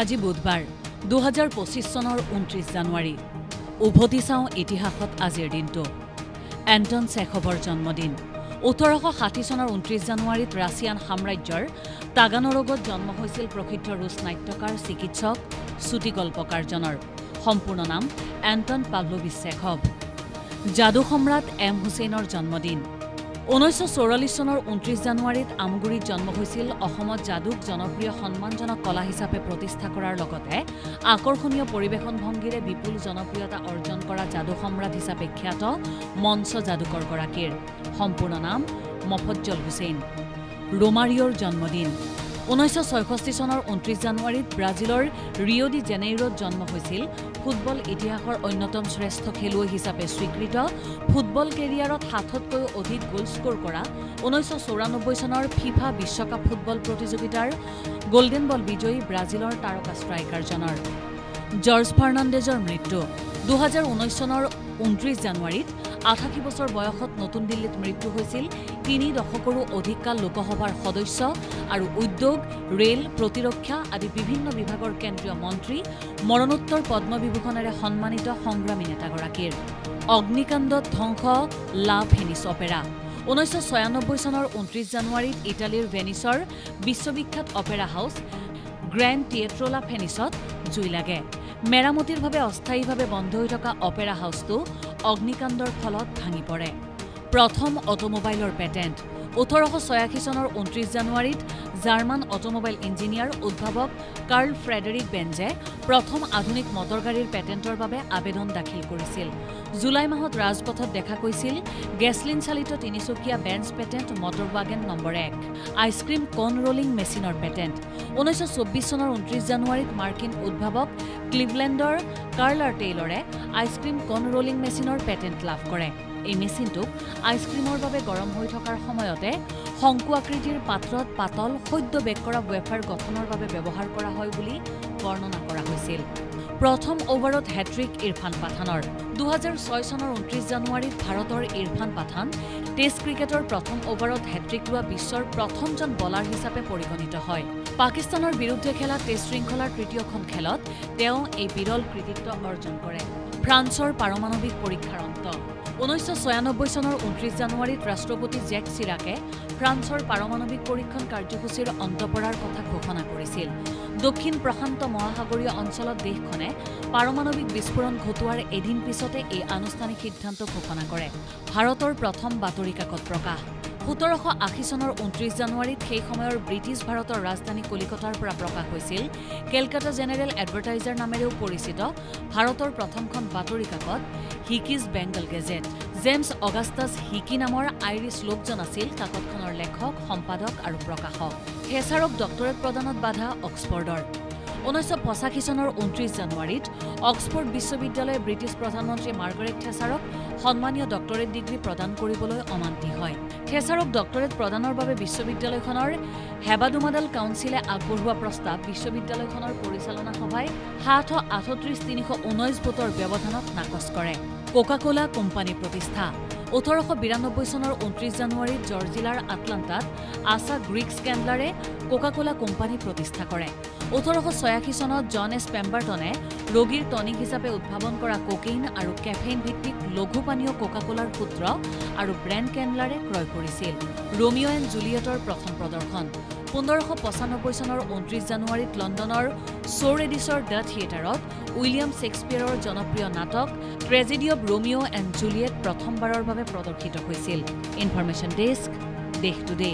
আজি বুধবাৰ 2025 চনৰ 29 জানুৱাৰী উভতি চাওঁ ইতিহাসত আজিৰ দিনটো এণ্টন চেখভৰ জন্মদিন 1860 চনৰ 29 জানুৱাৰীত ৰাছিয়ান সাম্ৰাজ্যৰ তাগানৰোগত জন্ম হৈছিল প্ৰসিদ্ধ ৰুছ নাট্যকাৰ চিকিৎসক চুটিগল্পকাৰজনৰ সম্পূৰ্ণ নাম এণ্টন পাভলোভিচ চেখভ যাদু সম্ৰাট এম হুছেইনৰ জন্মদিন 1944 চনৰ 29 জানুৱাৰীত আমগুৰিত জন্ম হৈছিল অসমত যাদুক জনপ্ৰিয় সন্মানজনক কলা হিচাপে প্ৰতিষ্ঠা কৰাৰ লগতে আকৰ্ষণীয় পৰিবেশন ভংগীৰে বিপুল জনপ্ৰিয়তা অৰ্জন কৰা যাদু সম্ৰাট হিচাপে খ্যাত মঞ্চ যাদুকৰ গৰাকীৰ সম্পূৰ্ণ নাম মফজ্জল হুছেইন ৰোমাৰিঅ'ৰ জন্মদিন 1966 চনৰ 29 জানুৱাৰীত ব্ৰাজিলৰ ৰিঅ' ডি জেনেইৰোত জন্ম হৈছিল ফুটবল ইতিহাসৰ অন্যতম শ্ৰেষ্ঠ খেলুৱৈ হিচাপে স্বীকৃত ফুটবল কেৰিয়াৰত 60তকৈও অধিক গোল স্ক'ৰ কৰা 1994 চনৰ ফিফা বিশ্বকাপ ফুটবল প্ৰতিযোগিতাৰ গোল্ডেন বল বিজয়ী ব্ৰাজিলৰ তাৰকা ষ্ট্ৰাইকাৰজনৰ জৰ্জ ফাৰ্নাণ্ডেজৰ মৃত্যু 2019 চনৰ 29 জানুৱাৰীত 88 বছৰ বয়সত নতুন দিল্লীত মৃত্যু হৈছিল 3 দশকৰো অধিক কাল লোকসভাৰ সদস্য আৰু উদ্যোগ ৰেল প্ৰতিৰক্ষা আদি বিভিন্ন বিভাগৰ কেন্দ্ৰীয় মন্ত্ৰী মৰণোত্তৰ পদ্মবিভূষণেৰে সন্মানিত সংগ্ৰামী নেতাগৰাকীৰ অগ্নিকাণ্ডত ধ্বংস লা ভেনিছ অপেৰা 1996 চনৰ 29 জানুৱাৰীত ইটালীৰ ভেনিছৰ বিশ্ববিখ্যাত অপেৰা হাউচ গ্ৰেণ্ড টিয়েট্ৰ লা ভেনিছত জুই লাগে মেৰামতিৰ বাবে অস্থায়ীভাৱে বন্ধ হৈ থকা অপেৰা হাউচটো অগ্নিকাণ্ডৰ ফলত ভাঙি পৰে প্ৰথম অটোমোবাইলৰ পেটেণ্ট 1886 চনৰ 29 জানুৱাৰীত জাৰ্মান অটোমোবাইল ইঞ্জিনিয়াৰ উদ্ভাৱক কাৰ্ল ফ্ৰেডেৰিক বেঞ্জে প্ৰথম আধুনিক মটৰগাড়ীৰ পেটেণ্টৰ বাবে আবেদন দাখিল কৰিছিল জুলাই মাহত ৰাজপথত দেখা গৈছিল গেছলিন চালিত তিনিচকীয়া Benz patent motor wagon number 1 ice cream cone rolling মেচিনৰ পেটেণ্ট 1924 চনৰ 29 জানুৱাৰীত মাৰ্কিন উদ্ভাৱক ক্লিভলেণ্ডৰ কাৰ্ল আৰ টেইলৰে আইচক্ৰীম কন ৰোলিং মেচিনৰ পেটেণ্ট লাভ কৰে এই মেচিনটোক আইচক্ৰীমৰ বাবে গৰম হৈ থকাৰ সময়তে শংকু আকৃতিৰ পাত্ৰত পাতল সদ্য বেক কৰা ৱেফাৰ গঠনৰ বাবে ব্যৱহাৰ কৰা হয় বুলি বৰ্ণনা কৰা হৈছিল প্ৰথম অভাৰত হেট্ৰিক ইৰফান পাঠানৰ 2006 চনৰ 29 জানুৱাৰীত ভাৰতৰ ইৰফান পাঠান টেষ্ট ক্ৰিকেটৰ প্ৰথম অভাৰত হেট্ৰিক লোৱা বিশ্বৰ প্ৰথমজন বলাৰ হিচাপে পৰিগণিত হয় পাকিস্তানৰ বিৰুদ্ধে খেলা টেষ্ট শৃংখলাৰ তৃতীয়খন খেলত তেওঁ এই বিৰল কৃতিত্ব অৰ্জন কৰে ফ্ৰান্সৰ পাৰমাণৱিক পৰীক্ষাৰ অন্ত 1996 চনৰ 29 জানুৱাৰীত ৰাষ্ট্ৰপতি জেক চিৰাকে ফ্ৰান্সৰ পাৰমাণৱিক পৰীক্ষণ কাৰ্যসূচীৰ অন্ত পৰাৰ কথা ঘোষণা কৰিছিল দক্ষিণ প্ৰশান্ত মহাসাগৰীয় অঞ্চলত দেশখনে পাৰমাণৱিক বিস্ফোৰণ ঘটোৱাৰ এদিন পিছতে এই আনুষ্ঠানিক সিদ্ধান্ত ঘোষণা কৰে ভাৰতৰ প্ৰথম বাতৰি কাকত প্ৰকাশ 1780 চনৰ 29 জানুৱাৰীত সেই সময়ৰ ব্ৰিটিছ ভাৰতৰ ৰাজধানী কলিকতাৰ পৰা প্ৰকাশ হৈছিল কেলকাতা জেনেৰেল এডভাৰটাইজাৰ নামেৰেও পৰিচিত ভাৰতৰ প্ৰথমখন বাতৰি কাকত Hicky's Bengal gadget James অগাষ্টাছ Hicky নামৰ আইৰিছ লোকজন আছিল কাকতখনৰ লেখক সম্পাদক আৰু প্ৰকাশক থেচাৰক ডক্টৰেট প্ৰদানত বাধা অক্সফৰ্ডৰ 1985 চনৰ 29 জানুৱাৰীত অক্সফৰ্ড বিশ্ববিদ্যালয়ে ব্ৰিটিছ প্ৰধানমন্ত্ৰী মাৰ্গাৰেট থেচাৰক সন্মানীয় ডক্টৰেট ডিগ্ৰী প্ৰদান কৰিবলৈ অমান্তি হয় থেচাৰক ডক্টৰেট প্ৰদানৰ বাবে বিশ্ববিদ্যালয়খনৰ হেবাদুমাদাল কাউন্সিলে আগবঢ়োৱা প্ৰস্তাৱ বিশ্ববিদ্যালয়খনৰ পৰিচালনা সভাই 738,319 ভোটৰ ব্যৱধানত নাকচ কৰে কোকা-কোলা কোম্পানী প্ৰতিষ্ঠা 1892 চনৰ 29 জানুৱাৰীত জৰ্জিলাৰ আটলাণ্টাত আশা গ্ৰীক স্কেণ্ডলাৰে কোকা-কোলা কোম্পানী প্ৰতিষ্ঠা কৰে 1886 চনত জন এছ পেম্বাৰটনে ৰোগীৰ টনিক হিচাপে উদ্ভাৱন কৰা কোকেইন আৰু কেফেইন ভিত্তিক লঘু পানীয় কোকা-কোলাৰ সূত্ৰ আৰু ব্ৰেণ্ড কেণ্ডলাৰে ক্ৰয় কৰিছিল ৰোমিঅ' এণ্ড জুলিয়েটৰ প্ৰথম প্ৰদৰ্শন 1595 চনৰ 29 জানুৱাৰীত লণ্ডনৰ ছ'ৰ এডিছৰ দ্য থিয়েটাৰত উইলিয়াম শ্বেক্সপিয়েৰৰ জনপ্ৰিয় নাটক tragedy of Romeo' and Juliet প্ৰথমবাৰৰ বাবে প্ৰদৰ্শিত হৈছিল ইনফৰমেশ্যন ডেস্ক দেশ টুডে